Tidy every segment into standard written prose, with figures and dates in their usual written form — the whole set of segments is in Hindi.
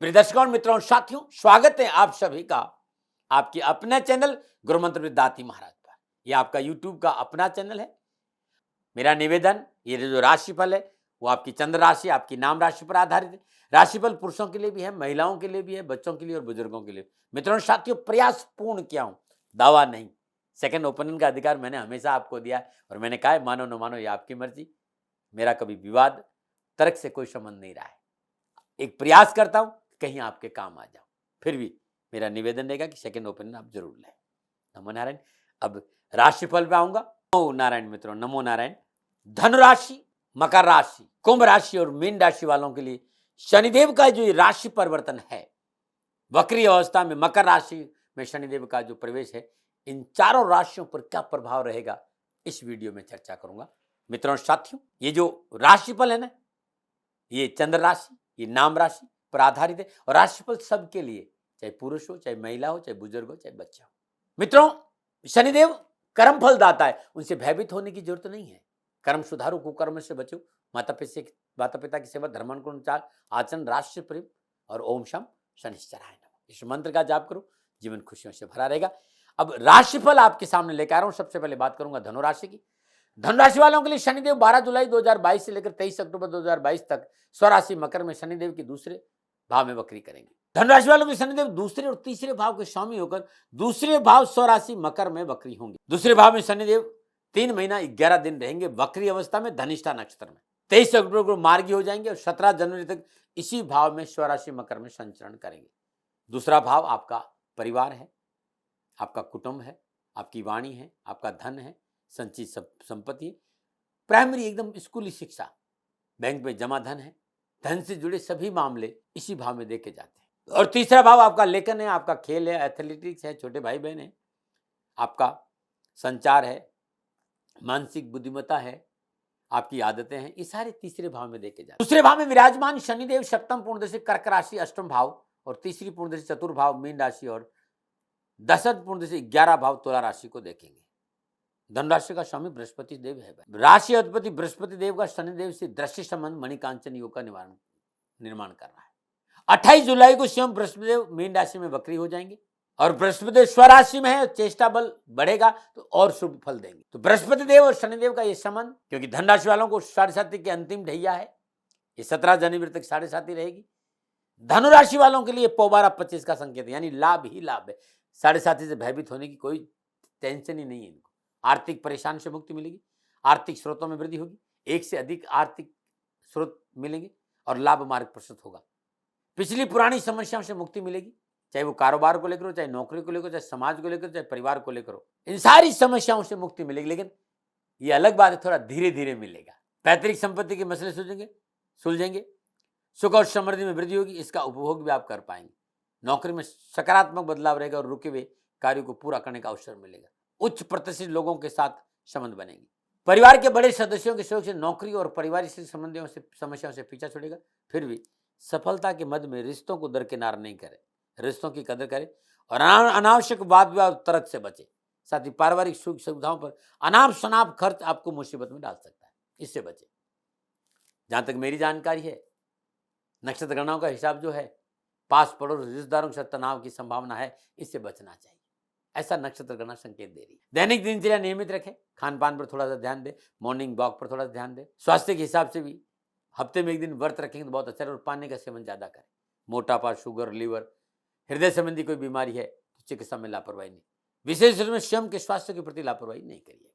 प्रिय दर्शकों और मित्रों साथियों, स्वागत है आप सभी का आपके अपने चैनल गुरु मंत्र विद दाती महाराज पर। यह आपका यूट्यूब का अपना चैनल है। मेरा निवेदन, ये जो राशिफल है वो आपकी चंद्र राशि, आपकी नाम राशि पर आधारित है। राशिफल पुरुषों के लिए भी है, महिलाओं के लिए भी है, बच्चों के लिए और बुजुर्गों के लिए। मित्रों साथियों, प्रयास पूर्ण किया हूं, दावा नहीं। सेकंड ओपिनियन का अधिकार मैंने हमेशा आपको दिया है और मैंने कहा है, मानो न मानो ये आपकी मर्जी। मेरा कभी विवाद तर्क से कोई संबंध नहीं रहा है। एक प्रयास करता हूं कहीं आपके काम आ जाओ। फिर भी मेरा निवेदन रहेगा कि सेकंड ओपिनियन आप जरूर लें। नमो नारायण। अब राशिफल पे आऊंगा। नमो नारायण मित्रों, नमो नारायण। धनु राशि, मकर राशि, कुंभ राशि और मीन राशि वालों के लिए शनिदेव का जो राशि परिवर्तन है, वक्री अवस्था में मकर राशि में शनिदेव का जो प्रवेश है, इन चारों राशियों पर क्या प्रभाव रहेगा इस वीडियो में चर्चा करूंगा। मित्रों साथियों, ये जो राशिफल है ना, ये चंद्र राशि, ये नाम राशि पर आधारित है और राशिफल सबके लिए, चाहे पुरुष हो, चाहे महिला हो, चाहे बुजुर्ग हो, चाहे बच्चा हो। मित्रों, शनिदेव कर्म फल दाता है, उनसे भयभीत होने की जरूरत नहीं है। कर्म सुधारो, कुकर्म से बचो, माता पिता की सेवा, धर्मानुसार आचरण, राष्ट्र प्रेम और ओम शम शनिश्चराय नमः, इस मंत्र का जाप करो, जीवन खुशियों से भरा रहेगा। अब राशिफल आपके सामने लेकर आ रहा हूं। सबसे पहले बात करूंगा धनुराशि की। धनुराशि वालों के लिए शनिदेव 12 जुलाई 2022 से लेकर 23 अक्टूबर 2022 तक स्वराशि मकर में शनिदेव के दूसरे भाव में वक्री करेंगे। धनुराशि वालों के शनिदेव दूसरे और तीसरे भाव के स्वामी होकर दूसरे भाव स्वराशि मकर में वक्री होंगे। दूसरे भाव में शनिदेव 3 महीना 11 दिन रहेंगे वक्री अवस्था में धनिष्ठा नक्षत्र में। 23 अक्टूबर को मार्गी हो जाएंगे और 17 जनवरी तक इसी भाव में स्वराशि मकर में संचरण करेंगे। दूसरा भाव आपका परिवार है, आपका कुटुंब है, आपकी वाणी है, आपका धन है, संचित संपत्ति, प्राइमरी एकदम स्कूली शिक्षा, बैंक में जमा धन है, धन से जुड़े सभी मामले इसी भाव में देखे जाते हैं। और तीसरा भाव आपका लेखन है, आपका खेल है, एथलेटिक्स है, छोटे भाई बहन है, आपका संचार है, मानसिक बुद्धिमत्ता है, आपकी आदतें हैं, ये सारे तीसरे भाव में देखे जाते हैं। दूसरे भाव में विराजमान शनिदेव सप्तम पूर्णदशा कर्क राशि अष्टम भाव और तीसरी पूर्णदशा चतुर्थ भाव मीन राशि और दशम पूर्णदशा 11 भाव तुला राशि को देखेंगे। धनराशि का स्वामी बृहस्पति देव है। राशि अधिपति बृहस्पति देव का शनिदेव से दृष्टि संबंध मणिकांचन योग का निर्माण कर रहा है। 28 जुलाई को स्वयं बृहस्पति देव मीन राशि में वक्री हो जाएंगे और बृहस्पति देव स्वराशि में है, चेष्टा बल बढ़ेगा तो और शुभ फल देंगे। तो बृहस्पति देव और शनिदेव का यह संबंध, क्योंकि धनराशि वालों को 7.5 की अंतिम ढैया है, ये 17 जनवरी तक 7.5 रहेगी। धनुराशि वालों के लिए पोबारा 25 का संकेत है, यानी लाभ ही लाभ है। 7.5 से भयभीत होने की कोई टेंशन ही नहीं है इनको। आर्थिक परेशान से मुक्ति मिलेगी, आर्थिक स्रोतों में वृद्धि होगी, एक से अधिक आर्थिक स्रोत मिलेंगे और लाभ मार्ग प्रशस्त होगा। पिछली पुरानी समस्याओं से मुक्ति मिलेगी, चाहे वो कारोबार को लेकर हो, चाहे नौकरी को लेकर, चाहे समाज को लेकर, चाहे परिवार को लेकर हो, इन सारी समस्याओं से मुक्ति मिलेगी। लेकिन ये अलग बात है, थोड़ा धीरे धीरे मिलेगा। पैतृक संपत्ति के मसले सुलझेंगे, सुख और समृद्धि में वृद्धि होगी, इसका उपभोग भी आप कर पाएंगे। नौकरी में सकारात्मक बदलाव रहेगा और रुके हुए कार्यों को पूरा करने का अवसर मिलेगा। उच्च प्रतिष्ठित लोगों के साथ संबंध बनेंगे। परिवार के बड़े सदस्यों के सहयोग से नौकरी और पारिवारिक संबंधियों से समस्याओं से पीछा छुड़ेगा। फिर भी सफलता के मद में रिश्तों को दरकिनार नहीं करे, रिश्तों की कदर करे और अनावश्यक वाद विवाद तर्क से बचे। साथ ही पारिवारिक सुख सुविधाओं पर अनाप शनाप खर्च आपको मुसीबत में डाल सकता है, इससे बचे। जहां तक मेरी जानकारी है, नक्षत्र गणनाओं का हिसाब जो है, पास पड़ोस रिश्तेदारों के साथ तनाव की संभावना है, इससे बचना चाहिए, ऐसा नक्षत्र गणना संकेत दे रही है। दैनिक दिनचर्या नियमित रखें, खान पान पर थोड़ा सा ध्यान दें, मॉर्निंग वॉक पर थोड़ा सा ध्यान दें। स्वास्थ्य के हिसाब से भी हफ्ते में एक दिन व्रत रखेंगे तो बहुत अच्छा है और पानी का सेवन ज्यादा करें। मोटापा, शुगर, लीवर, हृदय संबंधी कोई बीमारी है तो चिकित्सा में लापरवाही नहीं, विशेष रूप में स्वयं के स्वास्थ्य के प्रति लापरवाही नहीं करिएगा।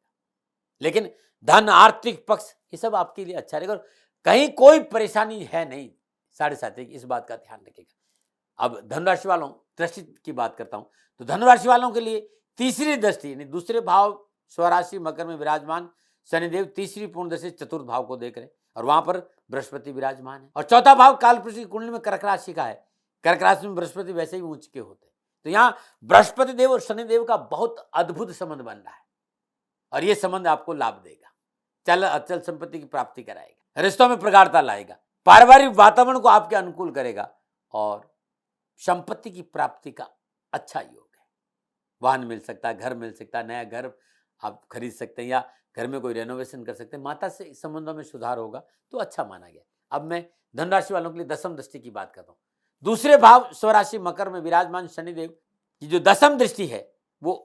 लेकिन धन, आर्थिक पक्ष, ये सब आपके लिए अच्छा रहेगा और कहीं कोई परेशानी है नहीं 7.5 की, इस बात का ध्यान रखिएगा। अब धनुराशि वालों, दृष्टि की बात करता हूं तो धनुराशि वालों के लिए तीसरी दृष्टि यानी दूसरे भाव स्वराशि मकर में विराजमान शनिदेव तीसरी पूर्ण दृष्टि चतुर्थ भाव को देख रहे और वहां पर बृहस्पति विराजमान है और चौथा भाव कालपुरुष की कुंडली में कर्क राशि का है। कर्क राशि में बृहस्पति वैसे ही उच्च के होते हैं, तो यहाँ बृहस्पति देव और शनिदेव का बहुत अद्भुत संबंध बन रहा है और यह संबंध आपको लाभ देगा, चल अचल संपत्ति की प्राप्ति कराएगा, रिश्तों में प्रगाढ़ता लाएगा, पारिवारिक वातावरण को आपके अनुकूल करेगा और संपत्ति की प्राप्ति का अच्छा योग है। वाहन मिल सकता है, घर मिल सकता है, नया घर आप खरीद सकते हैं या घर में कोई रेनोवेशन कर सकते हैं। माता से संबंधों में सुधार होगा तो अच्छा माना गया। अब मैं धनराशि वालों के लिए दशम दृष्टि की बात करता हूँ दूसरे भाव स्वराशि मकर में विराजमान शनिदेव की जो दसम दृष्टि है वो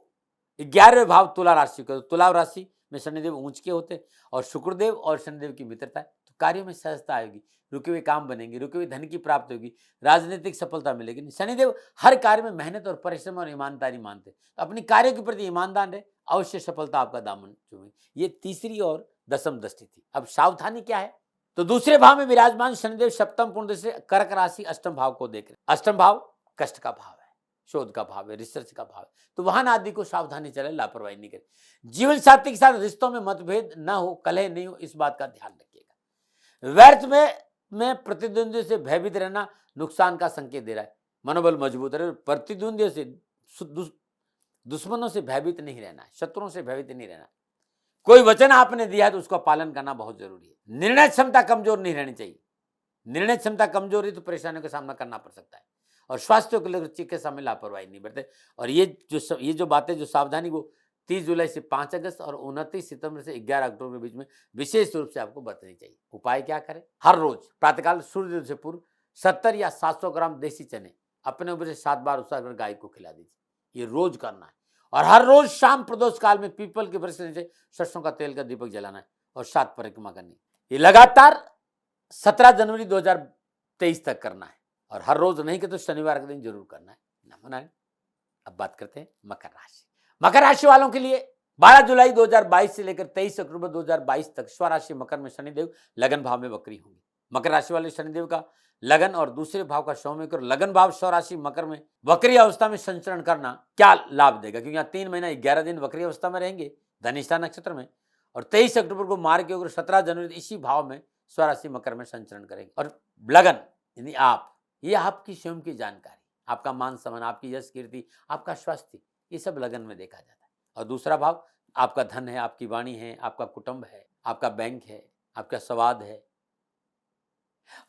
11वें भाव तुला राशि का, तुला राशि में शनिदेव ऊंच के होते हैं और शुक्रदेव और शनिदेव की मित्रता है, तो कार्यों में सहजता आएगी, रुके हुए काम बनेंगे, रुके हुए धन की प्राप्ति होगी, राजनीतिक सफलता मिलेगी। शनिदेव हर कार्य में मेहनत और परिश्रम और ईमानदारी मानते हैं, अपनी कार्य के प्रति ईमानदार रहे, अवश्य सफलता आपका दामन चूमेगी। ये तीसरी और दसम दृष्टि थी। अब सावधानी क्या है, तो दूसरे भाव में विराजमान शनिदेव सप्तम पूर्ण से कर्क राशि अष्टम भाव को देख रहे हैं। अष्टम भाव कष्ट का भाव है, शोध का भाव है, रिसर्च का भाव है, तो वाहन आदि को सावधानी चले, लापरवाही नहीं करे। जीवन साथी के साथ रिश्तों में मतभेद न हो, कलह नहीं हो, इस बात का ध्यान रखिएगा। व्यर्थ में प्रतिद्वंदियों से भयभीत रहना नुकसान का संकेत दे रहा है। मनोबल मजबूत रहे, प्रतिद्वंदियों से दुश्मनों से भयभीत नहीं रहना है, शत्रुओं से भयभीत नहीं रहना है। कोई वचन आपने दिया है तो उसका पालन करना बहुत जरूरी है। निर्णय क्षमता कमजोर नहीं रहनी चाहिए, निर्णय क्षमता कमजोर है तो परेशानियों का सामना करना पड़ सकता है। और स्वास्थ्य को लेकर चिकित्सा में लापरवाही नहीं बरते। और ये जो बातें जो सावधानी वो 30 जुलाई से 5 अगस्त और 29 सितंबर से 11 अक्टूबर के बीच में विशेष रूप से आपको बरतनी चाहिए। उपाय क्या करें, हर रोज प्रातःकाल सूर्योदय से पूर्व 70 या 700 ग्राम देसी चने अपने ऊपर से 7 बार उसाकर गाय को खिला दीजिए, ये रोज करना है। और हर रोज शाम प्रदोष काल में पीपल के वृक्ष से सरसों का तेल का दीपक जलाना है और 7 परिक्रमा करनी। ये लगातार 17 जनवरी 2023 तक करना है और हर रोज नहीं कि तो शनिवार के दिन जरूर करना है। नमन है। अब बात करते हैं मकर राशि। मकर राशि वालों के लिए 12 जुलाई 2022 से लेकर 23 अक्टूबर 2022 तक स्वराशि मकर में शनिदेव लगन भाव में वक्री होंगे। मकर राशि वाले शनिदेव का लगन और दूसरे भाव का सौम्य और लगन भाव स्वराशि मकर में वक्री अवस्था में संचरण करना क्या लाभ देगा, क्योंकि यहाँ 3 महीना 11 दिन वक्री अवस्था में रहेंगे धनिष्ठा नक्षत्र में और 23 अक्टूबर को मार्ग के 17 जनवरी इसी भाव में स्वराशि मकर में संचरण करेंगे। और लगन यानी ये आपकी स्वयं की जानकारी, आपका मान सम्मान, आपकी यश कीर्ति, आपका स्वास्थ्य, ये सब लगन में देखा जाता है। और दूसरा भाव आपका धन है, आपकी वाणी है, आपका कुटुंब है, आपका बैंक है, आपका स्वाद है।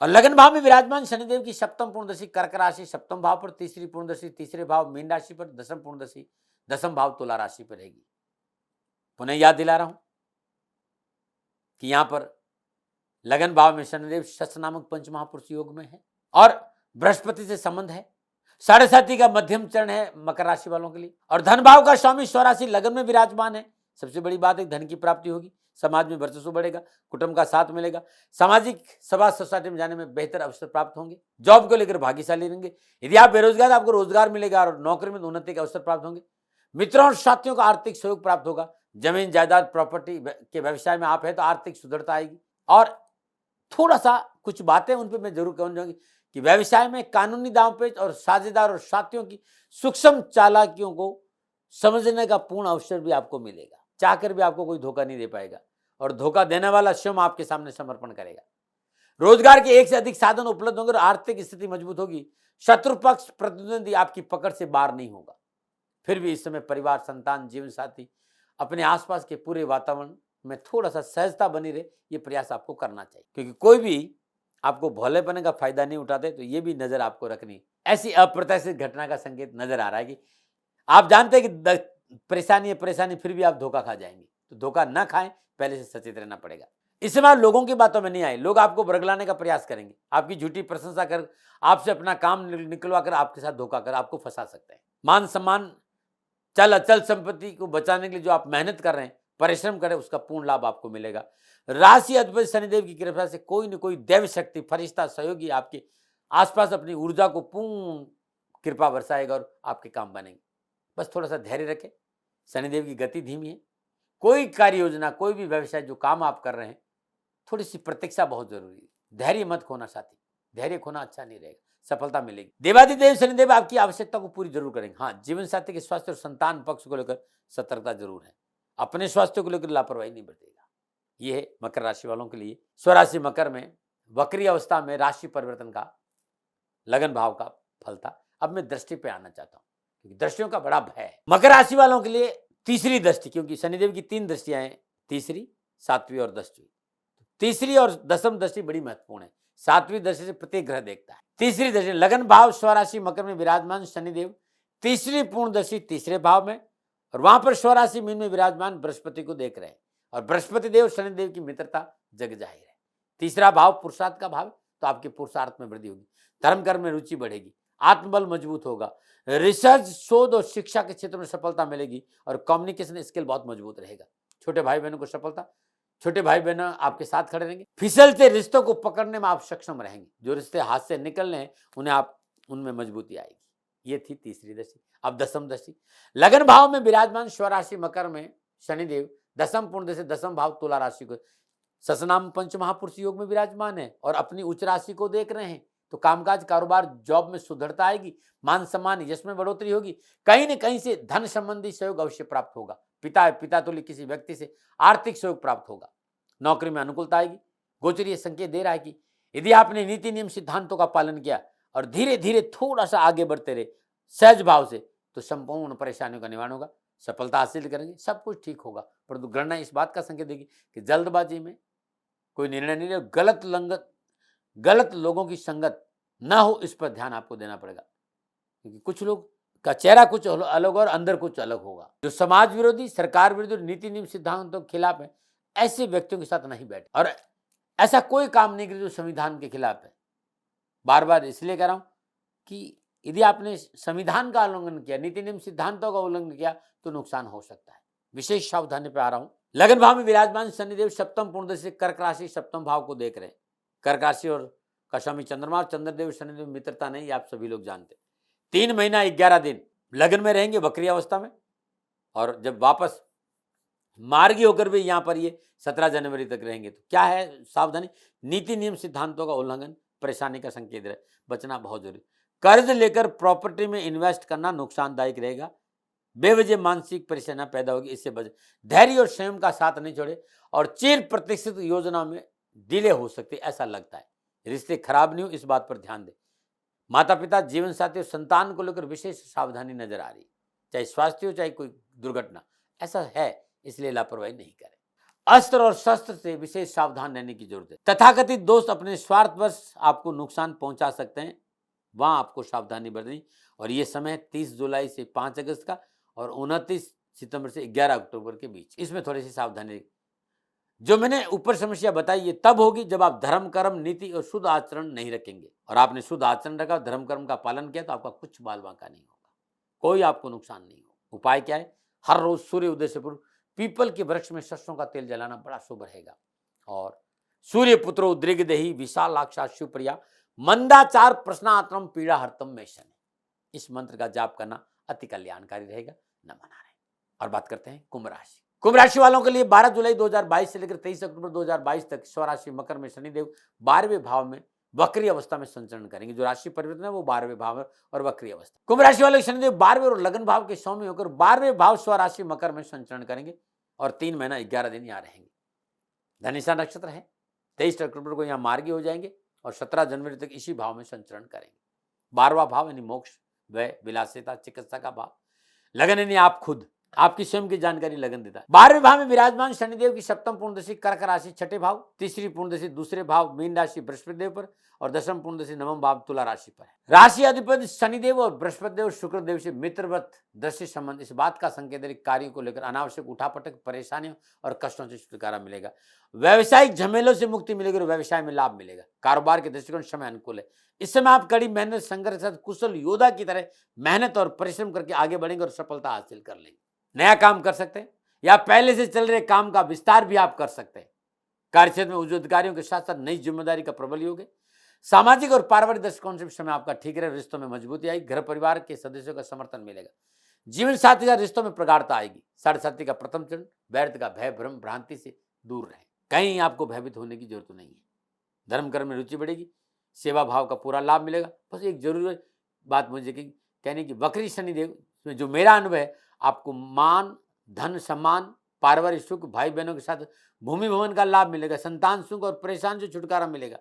और लगन भाव में विराजमान शनिदेव की सप्तम पूर्णदशी कर्क राशि सप्तम भाव पर, तीसरी पूर्णदशी तीसरे भाव मीन राशि पर, दसम पूर्णदशी दसम भाव तुला राशि पर रहेगी। पुनः याद दिला रहा हूं कि यहां पर लगन भाव में शनिदेव शश नामक पंच महापुरुष योग में है और बृहस्पति से संबंध है। 7.5 का मध्यम चरण है मकर राशि वालों के लिए। और धन भाव का स्वामी स्वराशि लगन में विराजमान है। सबसे बड़ी बात है धन की प्राप्ति होगी, समाज में वर्चस्व बढ़ेगा, कुटुंब का साथ मिलेगा, सामाजिक सभा सोसाइटी में जाने में बेहतर अवसर प्राप्त होंगे, जॉब को लेकर भाग्यशाली रहेंगे। यदि आप बेरोजगार आपको रोजगार मिलेगा और नौकरी में उन्नति के अवसर प्राप्त होंगे। मित्रों और साथियों का आर्थिक सहयोग प्राप्त होगा। जमीन जायदाद प्रॉपर्टी के व्यवसाय में आप है तो आर्थिक सुदृढ़ता आएगी। और थोड़ा सा कुछ बातें उन पर मैं जरूर कहूंगी कि व्यवसाय में कानूनी दांवपेच और साझेदार और साथियों की सूक्ष्म चालाकियों को समझने का पूर्ण अवसर भी आपको मिलेगा। चाहकर भी आपको कोई धोखा नहीं दे पाएगा और धोखा देने वाला स्वयं आपके सामने समर्पण करेगा। रोजगार के एक से अधिक साधन उपलब्ध होंगे और आर्थिक स्थिति मजबूत होगी। शत्रु पक्ष प्रतिद्वंदी आपकी पकड़ से बाहर नहीं होगा। फिर भी इस समय परिवार, संतान, जीवन साथी, अपने आसपास के पूरे वातावरण में थोड़ा सा सहजता बनी रहे, ये प्रयास आपको करना चाहिए, क्योंकि कोई भी आपको भोलेपने का फायदा नहीं उठाते। तो ये भी नजर आपको रखनी। ऐसी अप्रत्याशित घटना का संकेत नजर आ रहा है कि आप जानते हैं कि परेशानी है, परेशानी फिर भी आप धोखा खा जाएंगे। तो धोखा ना खाएं, पहले से सचेत रहना पड़ेगा। इस समय लोगों की बातों में नहीं आए, लोग आपको बरगलाने का प्रयास करेंगे, आपकी झूठी प्रशंसा कर, आपसे अपना काम निकलवा कर आपके साथ धोखा कर आपको फंसा सकते हैं। मान सम्मान, चल अचल संपत्ति को बचाने के लिए जो आप मेहनत कर रहे हैं, परिश्रम करें, उसका पूर्ण लाभ आपको मिलेगा। राशि अधिपति शनिदेव की कृपा से कोई न कोई दैव शक्ति, फरिश्ता, सहयोगी आपके आसपास अपनी ऊर्जा को पूर्ण कृपा बरसाएगा और आपके काम बनेंगे। बस थोड़ा सा धैर्य रखें। शनिदेव की गति धीमी है। कोई कार्य योजना, कोई भी व्यवसाय, जो काम आप कर रहे हैं, थोड़ी सी प्रतीक्षा बहुत जरूरी है। धैर्य मत खोना साथी, धैर्य खोना अच्छा नहीं रहेगा, सफलता मिलेगी। देवादिदेव शनिदेव आपकी आवश्यकता को पूरी जरूर करेंगे। हाँ, जीवन साथी के स्वास्थ्य और संतान पक्ष को लेकर सतर्कता जरूर है। अपने स्वास्थ्य को लेकर लापरवाही नहीं बरतेगा। यह है मकर राशि वालों के लिए स्वराशि मकर में वक्री अवस्था में राशि परिवर्तन का लगन भाव का फल था। अब मैं दृष्टि पे आना चाहता हूं, क्योंकि दृष्टियों का बड़ा भय है। मकर राशि वालों के लिए तीसरी दृष्टि, क्योंकि शनिदेव की 3 दृष्टियां हैं, तीसरी, 7वीं और 10वीं। तीसरी और दसम दृष्टि बड़ी महत्वपूर्ण है। 7वीं दृष्टि से प्रत्येक ग्रह देखता है। तीसरी दृष्टि लगन भाव स्वराशि मकर में विराजमान शनिदेव, तीसरी पूर्ण दृष्टि तीसरे भाव में, और वहां पर स्वराशि मीन में विराजमान बृहस्पति को देख रहे हैं। और बृहस्पति देव शनिदेव की मित्रता जग जाहिर है। तीसरा भाव पुरुषार्थ का भाव, तो आपके पुरुषार्थ में वृद्धि होगी। धर्म कर्म में रुचि बढ़ेगी, आत्मबल मजबूत होगा, रिसर्च, शोध और शिक्षा के क्षेत्र में सफलता मिलेगी और कम्युनिकेशन स्किल बहुत मजबूत रहेगा। छोटे भाई बहनों को सफलता, छोटे भाई बहन आपके साथ खड़े रहेंगे। फिसलते रिश्तों को पकड़ने में आप सक्षम रहेंगे। जो रिश्ते हाथ से निकल रहे हैं उनमें मजबूती आएगी। ये थी तीसरी दृष्टि। अब दसम दृष्टि, लगन भाव में विराजमान स्वराशि मकर में शनिदेव दसम पूर्ण दृष्टि दसम भाव तुला राशि को ससनाम पंच महापुरुष योग में विराजमान है और अपनी उच्च राशि को देख रहे हैं। तो कामकाज, कारोबार, जॉब में सुदृढ़ता आएगी, मान सम्मान, यश में बढ़ोतरी होगी। कहीं न कहीं से धन संबंधी सहयोग अवश्य प्राप्त होगा। पिता तुल्य किसी व्यक्ति से आर्थिक सहयोग प्राप्त होगा। नौकरी में अनुकूलता आएगी। गोचर ये संकेत दे रहा है कि यदि आपने नीति नियम सिद्धांतों का पालन किया और धीरे धीरे थोड़ा सा आगे बढ़ते रहे सहज भाव से, तो संपूर्ण परेशानियों का निवारण होगा, सफलता हासिल करेंगे, सब कुछ ठीक होगा। परंतु गणना इस बात का संकेत देगी कि जल्दबाजी में कोई निर्णय नहीं ले, गलत लोगों की संगत ना हो, इस पर ध्यान आपको देना पड़ेगा। क्योंकि कुछ लोग का चेहरा कुछ अलग और अंदर कुछ अलग होगा। जो समाज विरोधी, सरकार विरोधी, नीति नियम सिद्धांतों के खिलाफ है, ऐसे व्यक्तियों के साथ नहीं बैठे और ऐसा कोई काम नहीं करे जो संविधान के खिलाफ है। बार बार इसलिए कह रहा हूं कि यदि आपने संविधान का उल्लंघन किया, नीति नियम सिद्धांतों का उल्लंघन किया, तो नुकसान हो सकता है। विशेष सावधानी पे आ रहा हूं। लगन भाव में विराजमान शनिदेव सप्तम पूर्ण से कर्क राशि सप्तम भाव को देख रहे हैं। कर्क राशि और का स्वामी चंद्रमा और चंद्रदेव शनिदेव मित्रता नहीं, आप सभी लोग जानते। 3 महीना 11 दिन लगन में रहेंगे वक्री अवस्था में, और जब वापस मार्गी होकर भी यहाँ पर ये 17 जनवरी तक रहेंगे। तो क्या है सावधानी, नीति नियम सिद्धांतों का उल्लंघन परेशानी का संकेत है, बचना बहुत जरूरी। कर्ज लेकर प्रॉपर्टी में इन्वेस्ट करना नुकसानदायक रहेगा। बेवजह मानसिक परेशानियां पैदा होगी, इससे बचे। धैर्य और संयम का साथ नहीं छोड़े और चिर प्रतीक्षित योजना में डिले हो सकती है, ऐसा लगता है। रिश्ते खराब नहीं हो, इस बात पर ध्यान दें। माता पिता, जीवन साथी और संतान को लेकर विशेष सावधानी नजर आ रही है, चाहे स्वास्थ्य हो चाहे कोई दुर्घटना, ऐसा है, इसलिए लापरवाही नहीं करें। अस्त्र और शस्त्र से विशेष सावधान रहने की जरूरत है। तथाकथित दोस्त अपने स्वार्थवश आपको नुकसान पहुंचा सकते हैं, वहां आपको सावधानी बरतनी। और ये समय 30 जुलाई से 5 अगस्त का और 29 सितंबर से 11 अक्टूबर के बीच, इसमें थोड़ी सी सावधानी। जो मैंने ऊपर समस्या बताई ये तब होगी जब आप धर्म कर्म नीति और शुद्ध आचरण नहीं रखेंगे। और आपने शुद्ध आचरण रखा, धर्म कर्म का पालन किया, तो आपका कुछ बाल बांका नहीं होगा, कोई आपको नुकसान नहीं होगा। उपाय क्या है, हर रोज सूर्य उदय से पूर्व पीपल के वृक्ष में सरसों का तेल जलाना बड़ा शुभ रहेगा। और सूर्य पुत्रो दृगदेही विशालाक्षा शिवप्रिया मंदाचार प्रश्नात्रम पीड़ा हरतम में शनि, इस मंत्र का जाप करना अति कल्याणकारी रहेगा। नमन नारायण। और बात करते हैं कुंभ राशि। कुंभ राशि वालों के लिए 12 जुलाई 2022 से लेकर 23 अक्टूबर 2022 तक स्वराशि मकर में शनिदेव 12वें भाव में वक्री अवस्था में संचरण करेंगे। जो राशि परिवर्तन है वो 12वें भाव में और वक्री अवस्था। कुंभ राशि वाले शनिदेव 12वें और लगन भाव के स्वामी होकर 12वें भाव स्वराशि मकर में संचरण करेंगे और 3 महीना 11 दिन यहाँ रहेंगे। धनिष्ठा नक्षत्र है, 23 अक्टूबर को यहाँ मार्गी हो जाएंगे और 17 जनवरी तक इसी भाव में संचरण करेंगे। 12वां भाव यानी मोक्ष, व्यय, विलासिता, चिकित्सा का भाव। लगन यानी आप खुद, आपकी स्वयं की जानकारी लगन देता है। 12वें भाव में विराजमान शनिदेव की सप्तम पूर्णदशी कर्क राशि छठे भाव, तीसरी पूर्णदशी दूसरे भाव मीन राशि बृहस्पति देव पर और दशम पूर्णदशी नवम भाव तुला राशि पर है। राशि अधिपति शनिदेव और बृहस्पति देव शुक्रदेव से मित्रवत दृष्टि संबंध इस बात का संकेत है कार्यों को लेकर अनावश्यक उठापटक, परेशानियों और कष्टों से छुटकारा मिलेगा। व्यावसायिक झमेलों से मुक्ति मिलेगी और व्यवसाय में लाभ मिलेगा। कारोबार के दृष्टिकोण समय अनुकूल है। इस समय आप कड़ी मेहनत, संघर्ष के साथ कुशल योद्धा की तरह मेहनत और परिश्रम करके आगे बढ़ेंगे और सफलता हासिल कर लेंगे। नया काम कर सकते हैं या पहले से चल रहे काम का विस्तार भी आप कर सकते हैं। कार्यक्षेत्र में उच्च अधिकारियों के साथ साथ नई जिम्मेदारी का प्रबल योग है। सामाजिक और पारिवारिक दृष्टिकोण से समय आपका ठीक रहे, रिश्तों में मजबूती आएगी, घर परिवार के सदस्यों का समर्थन मिलेगा। जीवन साथी का रिश्तों में प्रगाढ़ता आएगी। साढ़े साथी का प्रथम चरण, व्यर्थ का भय भ्रम भ्रांति से दूर रहे, कहीं आपको भयभीत होने की जरूरत नहीं है। धर्म कर्म में रुचि बढ़ेगी, सेवा भाव का पूरा लाभ मिलेगा। बस एक जरूरी बात मुझे कहने की, वक्री शनिदेव में जो मेरा अनुभव है, आपको मान, धन, सम्मान, पारिवारिक सुख, भाई बहनों के साथ भूमि भवन का लाभ मिलेगा, संतान सुख और परेशान से छुटकारा मिलेगा।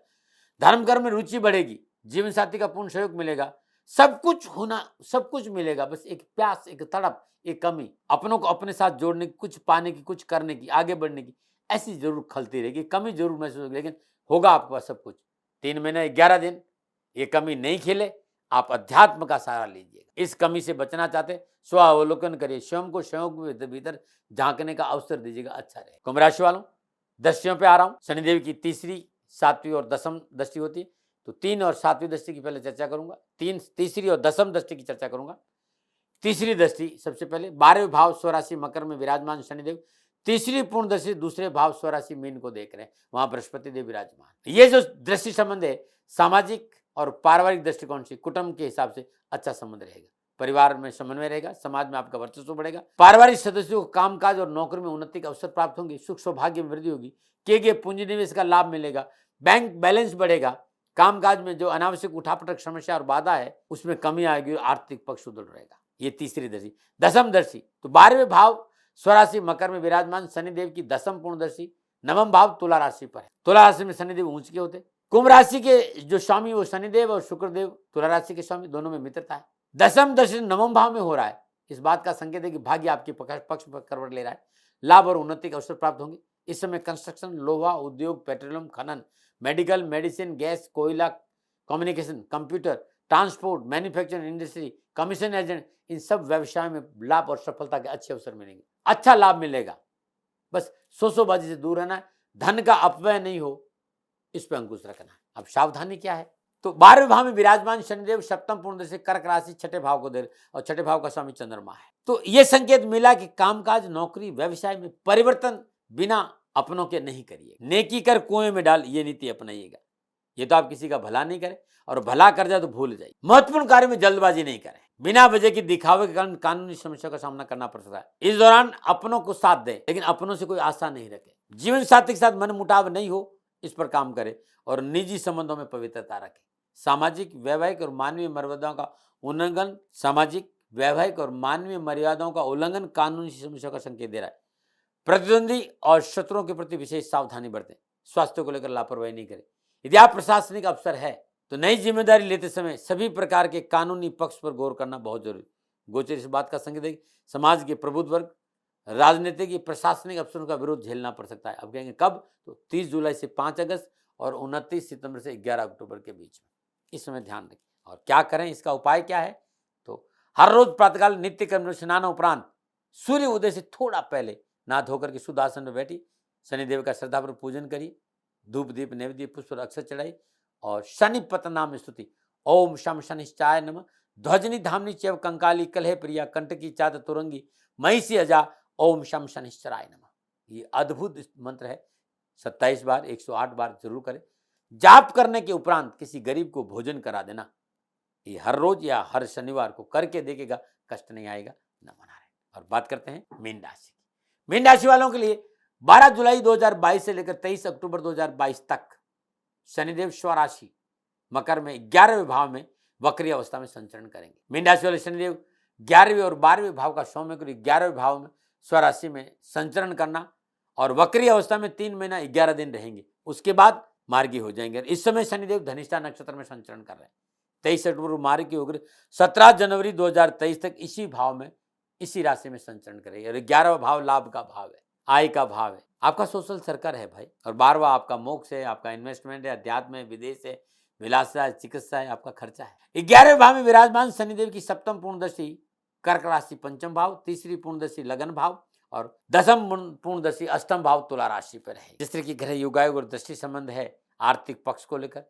धर्म कर्म में रुचि बढ़ेगी, जीवन साथी का पूर्ण सहयोग मिलेगा, सब कुछ होना, सब कुछ मिलेगा। बस एक प्यास, एक तड़प, एक कमी, अपनों को अपने साथ जोड़ने की, कुछ पाने की, कुछ करने की, आगे बढ़ने की, ऐसी जरूर खलती रहेगी। कमी जरूर महसूस होगी, लेकिन होगा आपके पास सब कुछ। 3 महीने 11 दिन ये कमी नहीं खेले, आप अध्यात्म का सहारा लीजिएगा। इस कमी से बचना चाहते, स्व अवलोकन करिए, स्वयं को स्वयं के भीतर झांकने का अवसर दीजिएगा, अच्छा रहे। कुंभ राशि वालों, दृष्टियों पे आ रहा हूं। शनिदेव की तीसरी, 7वीं और 10वीं दृष्टि होती है। तो 3 और 7वीं दृष्टि की पहले चर्चा करूंगा, तीसरी और 10वीं दृष्टि की चर्चा करूंगा। तीसरी दृष्टि सबसे पहले 12वें भाव स्वराशि मकर में विराजमान शनिदेव, तीसरी पूर्ण दृष्टि दूसरे भाव स्वराशि मीन को देख रहे हैं, वहां बृहस्पति देव विराजमान। ये जो दृष्टि संबंध है सामाजिक और पारिवारिक दृष्टिकोण से कुटुंब के हिसाब से अच्छा संबंध रहेगा, परिवार में समन्वय रहेगा, समाज में आपका वर्चस्व बढ़ेगा, पारिवारिक सदस्यों को कामकाज और नौकरी में उन्नति के अवसर प्राप्त होंगे, सुख सौभाग्य में वृद्धि होगी, किए गए पूंजी निवेश का लाभ मिलेगा, बैंक बैलेंस बढ़ेगा, कामकाज में जो अनावश्यक उठापटक समस्या और बाधा है उसमें कमी आएगी, आर्थिक पक्ष सुदृढ़ रहेगा। ये तीसरी दृष्टि। 10वीं दृष्टि तो 12वें भाव स्वराशि मकर में विराजमान शनिदेव की 10वीं पूर्ण दृष्टि 9वां भाव तुला राशि पर है। तुला राशि में शनिदेव ऊंच के होते, कुंभ राशि के जो स्वामी वो शनिदेव और शुक्रदेव तुला राशि के स्वामी, दोनों में मित्रता है। 10वीं दृष्टि 9वें भाव में हो रहा है, इस बात का संकेत है कि भाग्य आपके पक्ष पर करवट ले रहा है, लाभ और उन्नति के अवसर प्राप्त होंगे। इस समय कंस्ट्रक्शन, लोहा उद्योग, पेट्रोलियम खनन, मेडिकल, मेडिसिन, गैस, कोयला, communication, computer, transport, manufacturing industry, commission agent, इन सब व्यवसाय में लाभ और सफलता के अच्छे अवसर मिलेंगे, अच्छा लाभ मिलेगा। बस सोशोबाजी से दूर रहना है, धन का अपव्यय नहीं हो, इस पर अंकुश रखना है। अब सावधानी क्या है, तो 12वें भाव में विराजमान शनिदेव 7वीं पूर्ण दृष्टि कर्क राशि 6ठे भाव को दे रहे और 6ठे भाव का स्वामी चंद्रमा है। तो यह संकेत मिला कि कामकाज, नौकरी, व्यवसाय में परिवर्तन बिना अपनों के नहीं करिए, नेकी कर कुएं में डाल, ये नीति अपनाइएगा। ये तो आप किसी का भला नहीं करें, और भला कर जाए तो भूल जाइए। महत्वपूर्ण कार्य में जल्दबाजी नहीं करें, बिना वजह की दिखावे के कारण कानूनी समस्या का सामना करना पड़ सकता है। इस दौरान अपनों को साथ दें, लेकिन अपनों से कोई आशा नहीं रखें। जीवन साथी के साथ मनमुटाव नहीं हो, इस पर काम करें और निजी संबंधों में पवित्रता रखें। सामाजिक, वैवाहिक और मानवीय मर्यादाओं का उल्लंघन, सामाजिक, वैवाहिक और मानवीय मर्यादाओं का उल्लंघन कानूनी समस्या का संकेत दे रहा है। प्रतिद्वंदी और शत्रुओं के प्रति विशेष सावधानी बरतें, स्वास्थ्य को लेकर लापरवाही नहीं करें। यदि आप प्रशासनिक अफसर है तो नई जिम्मेदारी लेते समय सभी प्रकार के कानूनी पक्ष पर गौर करना बहुत जरूरी। गोचर इस बात का संकेत है कि समाज के प्रबुद्ध वर्ग, राजनीतिक, प्रशासनिक अफसरों का विरोध झेलना पड़ सकता है। अब कहेंगे कब, तो 30 जुलाई से 5 अगस्त और 29 सितंबर से 11 अक्टूबर के बीच में, इस समय ध्यान रखें। और क्या करें, इसका उपाय क्या है, तो हर रोज प्रातःकाल नित्य कर्म स्नान उपरांत सूर्य उदय से थोड़ा पहले नहा धोकर के शुद्ध आसन में बैठी शनिदेव का श्रद्धापूर्वक पूजन करिए, धूप दीप नैवेद्य पुष्प और अक्षर चढ़ाई और शनि पतनाम स्तुति, ओम शम शनिश्चाय नमः, ध्वजनी धामनी चैव कंकाली कलह प्रिया कंटकी चात तुरंगी महिषी अजा, ओम शम शनिश्चराय नमः। ये अद्भुत मंत्र है, 27 बार 108 बार जरूर करें। जाप करने के उपरांत किसी गरीब को भोजन करा देना, ये हर रोज या हर शनिवार को करके देखेगा, कष्ट नहीं आएगा, न मना रहे। और बात करते हैं मीन राशि की। मीन राशि वालों के लिए 12 जुलाई 2022 से लेकर 23 अक्टूबर 2022 तक शनिदेव स्वराशि मकर में 11वें भाव में वक्री अवस्था में संचरण करेंगे। मीन राशि वाले शनिदेव 11वें और 12वें भाव का स्वामी को 11वें भाव में स्वराशि में संचरण करना और वक्री अवस्था में 3 महीना 11 दिन रहेंगे, उसके बाद मार्गी हो जाएंगे। इस समय शनिदेव धनिष्ठा नक्षत्र में संचरण कर रहे हैं। 23 अक्टूबर मार्गी होकर 17 जनवरी 2023 तक इसी भाव में, इसी राशि में संचरण करेंगे। और 11वां भाव लाभ का भाव है, आय का भाव है, आपका सोशल सर्कल है भाई। और 12वां आपका मोक्ष है, आपका इन्वेस्टमेंट है, अध्यात्म है, विदेश है, विलासा है, चिकित्सा है, आपका खर्चा है। 11वें भाव में विराजमान शनिदेव की 7वीं पूर्ण दृष्टि कर्क राशि 5म भाव, तीसरी पूर्ण दृष्टि लगन भाव और 10वीं पूर्ण दृष्टि 8म भाव तुला राशि पर है। जिस तरह की ग्रह योगायोग और दृष्टि संबंध है आर्थिक पक्ष को लेकर,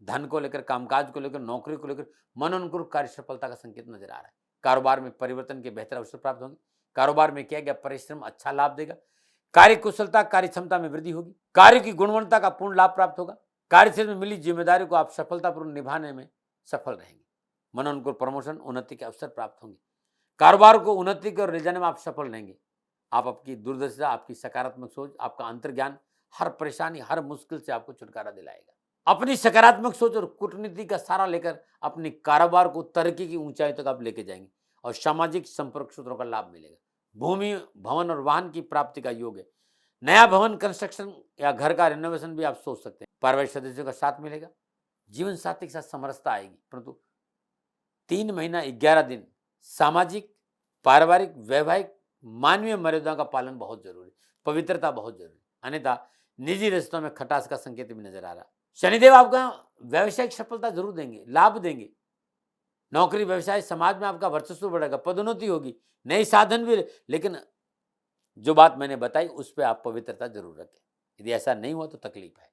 धन को लेकर, कामकाज को लेकर, नौकरी को लेकर मनोनुकूल कार्य सफलता का संकेत नजर आ रहा है। कारोबार में परिवर्तन के बेहतर अवसर प्राप्त होंगे। कारोबार में किया गया परिश्रम अच्छा लाभ देगा। कार्य कुशलता, कार्य क्षमता में वृद्धि होगी। कार्य की गुणवत्ता का पूर्ण लाभ प्राप्त होगा। कार्यक्षेत्र में मिली जिम्मेदारी को आप सफलतापूर्वक निभाने में सफल रहेंगे। मनोनुकूल प्रमोशन, उन्नति के अवसर प्राप्त होंगे। कारोबार को उन्नति की ओर ले जाने में आप सफल रहेंगे। आप आपकी दूरदर्शिता, आपकी सकारात्मक सोच, आपका अंतर्ज्ञान हर परेशानी, हर मुश्किल से आपको छुटकारा दिलाएगा। अपनी सकारात्मक सोच और कूटनीति का सहारा लेकर अपने कारोबार को तरक्की की ऊंचाई तक आप लेके जाएंगे और सामाजिक संपर्क सूत्रों का लाभ मिलेगा। भूमि, भवन और वाहन की प्राप्ति का योग है। नया भवन कंस्ट्रक्शन या घर का रिनोवेशन भी आप सोच सकते हैं। पारिवारिक सदस्यों का साथ मिलेगा। जीवन साथी के साथ समरसता आएगी, परंतु 3 महीना 11 दिन सामाजिक, पारिवारिक, वैवाहिक, मानवीय मर्यादाओं का पालन बहुत जरूरी, पवित्रता बहुत जरूरी, अन्यथा निजी रिश्तों में खटास का संकेत भी नजर आ रहा। शनिदेव आपका व्यावसायिक सफलता जरूर देंगे, लाभ देंगे। नौकरी, व्यवसाय, समाज में आपका वर्चस्व बढ़ेगा, पदोन्नति होगी, नए साधन भी, लेकिन जो बात मैंने बताई उस पर आप पवित्रता जरूर रखें। यदि ऐसा नहीं हुआ तो तकलीफ है।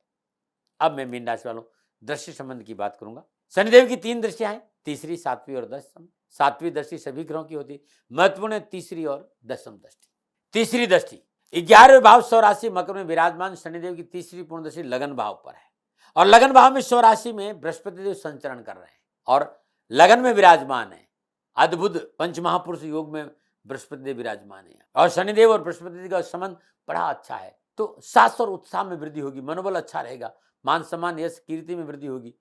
अब मैं मीन राशि वालों दृष्टि संबंध की बात करूंगा। शनिदेव की 3 दृष्टियां हैं, तीसरी, 7वीं और 10वीं। 7वीं दृष्टि सभी ग्रहों की होती है, महत्वपूर्ण है तीसरी और 10वीं दृष्टि। तीसरी दृष्टि 11वें भाव स्वराशि मकर में विराजमान शनिदेव की तीसरी पूर्ण दृष्टि लगन भाव पर है, और लगन भाव में स्वराशि में बृहस्पति देव संचरण कर रहे हैं और लगन में विराजमान है। अद्भुत पंचमहापुरुष योग में बृहस्पति देव विराजमान है और शनिदेव और बृहस्पति देव का संबंध बड़ा अच्छा है, तो साहस और उत्साह में वृद्धि होगी, मनोबल अच्छा रहेगा, मान सम्मान यश कीर्ति में वृद्धि होगी।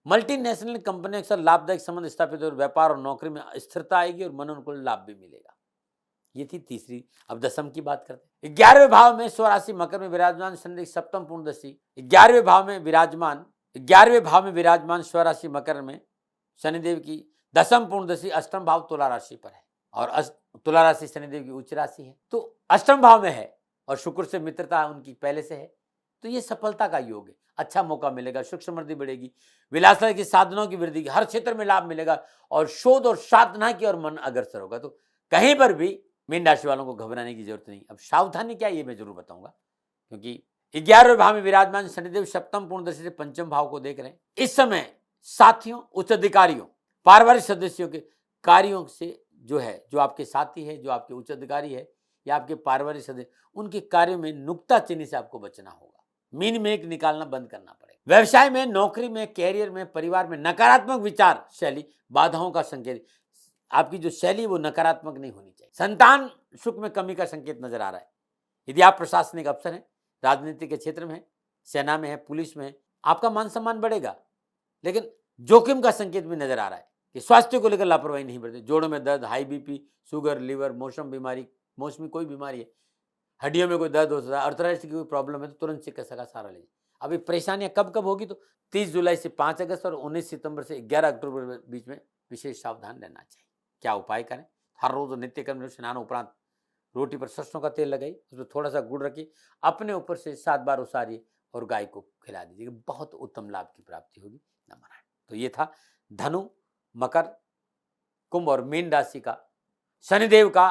मल्टीनेशनल कंपनी अक्सर लाभदायक संबंध स्थापित और व्यापार और नौकरी में स्थिरता आएगी और मनोनुकूल लाभ भी मिलेगा। ये थी तीसरी। अब 10वीं की बात करते हैं। 11वें भाव में स्वराशि मकर में विराजमान शनि सप्तम पूर्ण दृष्टि 11वें भाव में विराजमान स्वराशि मकर में शनिदेव की 10वीं पूर्ण दृष्टि अष्टम भाव तुला राशि पर है और तुला राशि शनिदेव की उच्च राशि है, तो अष्टम भाव में है और शुक्र से मित्रता उनकी पहले से है, तो ये सफलता का योग है। अच्छा मौका मिलेगा, सुख समृद्धि बढ़ेगी, विलासता की साधनों की वृद्धि, हर क्षेत्र में लाभ मिलेगा और शोध और साधना की और मन अग्रसर होगा। तो कहीं पर भी मीन राशि वालों को घबराने की जरूरत नहीं। अब सावधानी क्या ये मैं जरूर बताऊंगा, क्योंकि 11वें भाव में विराजमान शनिदेव सप्तम पूर्ण दृष्टि से पंचम भाव को देख रहे हैं। इस समय साथियों, उच्च अधिकारियों, पारिवारिक सदस्यों के कार्यों से जो आपके साथी है, जो आपके उच्च अधिकारी है या आपके पारिवारिक सदस्य, उनके कार्यों में नुक्ताचीनी से आपको बचना होगा। मीन मेक निकालना बंद करना पड़ेगा। व्यवसाय में, नौकरी में, कैरियर में, परिवार में नकारात्मक विचार शैली बाधाओं का संकेत। आपकी जो शैली वो नकारात्मक नहीं होनी चाहिए। संतान सुख में कमी का संकेत नजर आ रहा है। यदि आप प्रशासनिक अफसर हैं, राजनीति के क्षेत्र में है, सेना में है, पुलिस में है, आपका मान सम्मान बढ़ेगा, लेकिन जोखिम का संकेत भी नजर आ रहा है कि स्वास्थ्य को लेकर लापरवाही नहीं बरतें। जोड़ों में दर्द, हाई बीपी, शुगर, लीवर, मौसमी कोई बीमारी है, हड्डियों में कोई दर्द हो सकता है, अर्थराइटिस की कोई प्रॉब्लम है तो तुरंत चिकित्सक का सहारा लीजिए। अभी परेशानियां कब होगी तो 30 जुलाई से 5 अगस्त और 19 सितंबर से 11 अक्टूबर के बीच में विशेष सावधान रहना चाहिए। क्या उपाय करें? हर रोज नित्य कर्म स्नान उपरांत रोटी पर सरसों का तेल लगाइए, उसमें थोड़ा सा गुड़ रखिए, अपने ऊपर से 7 बार उसारिए और गाय को खिला दीजिए, बहुत उत्तम लाभ की प्राप्ति होगी। नमन। तो ये था धनु, मकर, कुंभ और मीन राशि का शनिदेव का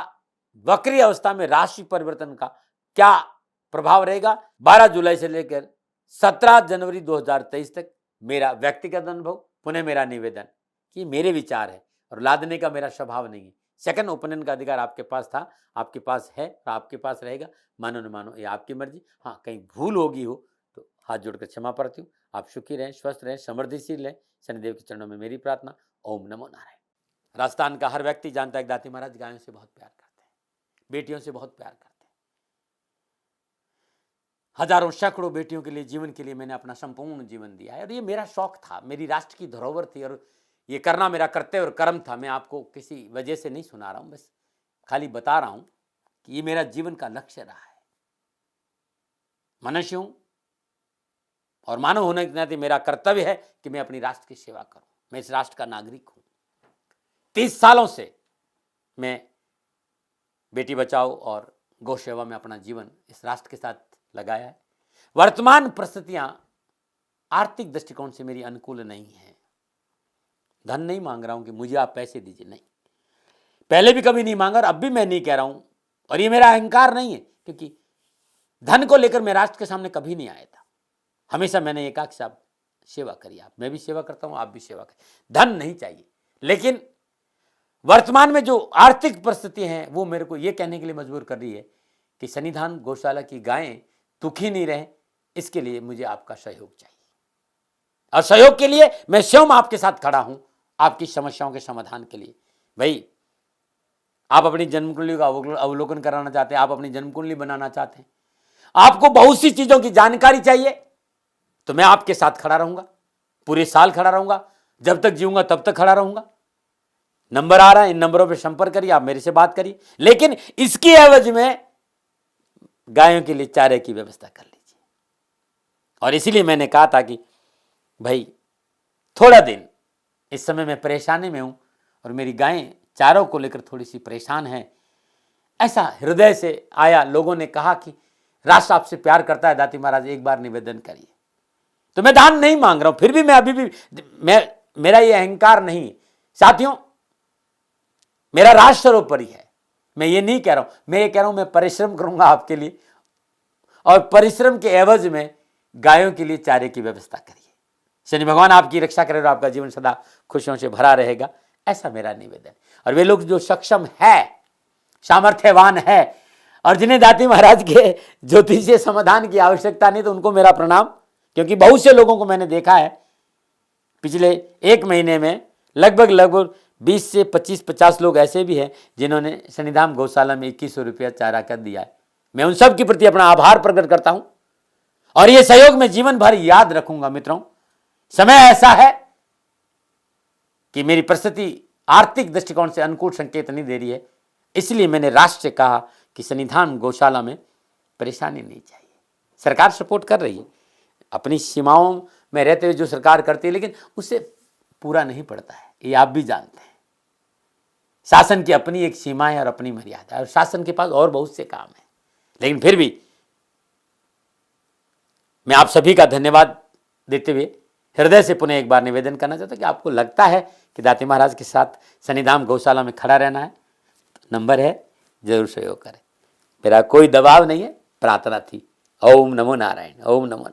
वक्री अवस्था में राशि परिवर्तन का क्या प्रभाव रहेगा 12 जुलाई से लेकर 17 जनवरी 2023 तक। मेरा व्यक्तिगत अनुभव, पुनः मेरा निवेदन कि मेरे विचार है और लादने का मेरा स्वभाव नहीं है। सेकंड ओपिनियन का अधिकार आपके पास था, आपके पास है और आपके पास रहेगा। मानो न मानो ये आपकी मर्जी। हाँ, कहीं भूल होगी हो तो हाथ जोड़कर क्षमा प्रार्थी हूँ। आप सुखी रहें, स्वस्थ रहें, समृद्धिशील रहें। शनिदेव के चरणों में मेरी प्रार्थना। ओम नमो नारायण। राजस्थान का हर व्यक्ति जानता है दाती महाराज गायों से बहुत प्यार करते हैं, बेटियों से बहुत प्यार करते हैं। हजारों सैकड़ों बेटियों के लिए, जीवन के लिए मैंने अपना संपूर्ण जीवन दिया है और ये मेरा शौक था, मेरी राष्ट्र की धरोहर थी और ये करना मेरा कर्तव्य और कर्म था। मैं आपको किसी वजह से नहीं सुना रहा हूं, बस खाली बता रहा हूं कि ये मेरा जीवन का लक्ष्य रहा है। मनुष्य हूं और मानव होने के नाते मेरा कर्तव्य है कि मैं अपनी राष्ट्र की सेवा करूं। मैं इस राष्ट्र का नागरिक हूं। 30 सालों से मैं बेटी बचाओ और गौ सेवा में अपना जीवन इस राष्ट्र के साथ लगाया है। वर्तमान परिस्थितियां आर्थिक दृष्टिकोण से मेरी अनुकूल नहीं है। धन नहीं मांग रहा हूं कि मुझे आप पैसे दीजिए, नहीं, पहले भी कभी नहीं मांगा और अब भी मैं नहीं कह रहा हूं, और ये मेरा अहंकार नहीं है, क्योंकि धन को लेकर मैं राष्ट्र के सामने कभी नहीं आया था। हमेशा मैंने ये कहा कि साहब सेवा करिए, आप, मैं भी सेवा करता हूं, आप भी सेवा करें, धन नहीं चाहिए। लेकिन वर्तमान में जो आर्थिक परिस्थिति है वो मेरे को ये कहने के लिए मजबूर कर रही है कि सन्निधान गौशाला की गायें दुखी नहीं रहे, इसके लिए मुझे आपका सहयोग चाहिए। और सहयोग के लिए मैं स्वयं आपके साथ खड़ा हूं, आपकी समस्याओं के समाधान के लिए। भाई, आप अपनी जन्म कुंडली का अवलोकन कराना चाहते हैं, आप अपनी जन्म कुंडली बनाना चाहते हैं, आपको बहुत सी चीजों की जानकारी चाहिए, तो मैं आपके साथ खड़ा रहूंगा, पूरे साल खड़ा रहूंगा, जब तक जीऊंगा तब तक खड़ा रहूंगा। नंबर आ रहा है, इन नंबरों पर संपर्क करिए, आप मेरे से बात करिए, लेकिन इसकी एवज में गायों के लिए चारे की व्यवस्था कर लीजिए। और इसीलिए मैंने कहा था कि भाई थोड़ा दिन इस समय मैं परेशानी में हूं और मेरी गायें चारों को लेकर थोड़ी सी परेशान है। ऐसा हृदय से आया, लोगों ने कहा कि राष्ट्र आपसे प्यार करता है दाती महाराज, एक बार निवेदन करिए। तो मैं दान नहीं मांग रहा हूं, फिर भी मैं अभी भी मेरा ये अहंकार नहीं। साथियों, मेरा राष्ट्र सर्वोपरि है। मैं ये नहीं कह रहा हूं, मैं ये कह रहा हूं मैं परिश्रम करूंगा आपके लिए, और परिश्रम के एवज में गायों के लिए चारे की व्यवस्था करिए। शनि भगवान आपकी रक्षा करे और आपका जीवन सदा खुशियों से भरा रहेगा, ऐसा मेरा निवेदन। और वे लोग जो सक्षम है, सामर्थ्यवान है और जिन्हें दाती महाराज के ज्योतिषीय समाधान की आवश्यकता नहीं, तो उनको मेरा प्रणाम। क्योंकि बहुत से लोगों को मैंने देखा है पिछले 1 महीने में लगभग 20 से 25-50 लोग ऐसे भी हैं जिन्होंने शनिधाम गौशाला में 2100 रुपया चारा कर दिया है। मैं उन सब के प्रति अपना आभार प्रकट करता हूं और ये सहयोग मैं जीवन भर याद रखूंगा। मित्रों, समय ऐसा है कि मेरी परिस्थिति आर्थिक दृष्टिकोण से अनुकूल संकेत नहीं दे रही है, इसलिए मैंने राष्ट्र से कहा कि शनिधाम गौशाला में परेशानी नहीं चाहिए। सरकार सपोर्ट कर रही है, अपनी सीमाओं में रहते हुए जो सरकार करती है, लेकिन उससे पूरा नहीं पड़ता है, ये आप भी जानते हैं। शासन की अपनी एक सीमा है और अपनी मर्यादा है और शासन के पास और बहुत से काम है। लेकिन फिर भी मैं आप सभी का धन्यवाद देते हुए हृदय से पुनः एक बार निवेदन करना चाहता हूं कि आपको लगता है कि दाती महाराज के साथ शनिधाम गौशाला में खड़ा रहना है, तो नंबर है, जरूर सहयोग करें। मेरा कोई दबाव नहीं है, प्रार्थना थी। ओम नमो नारायण, ओम नमो।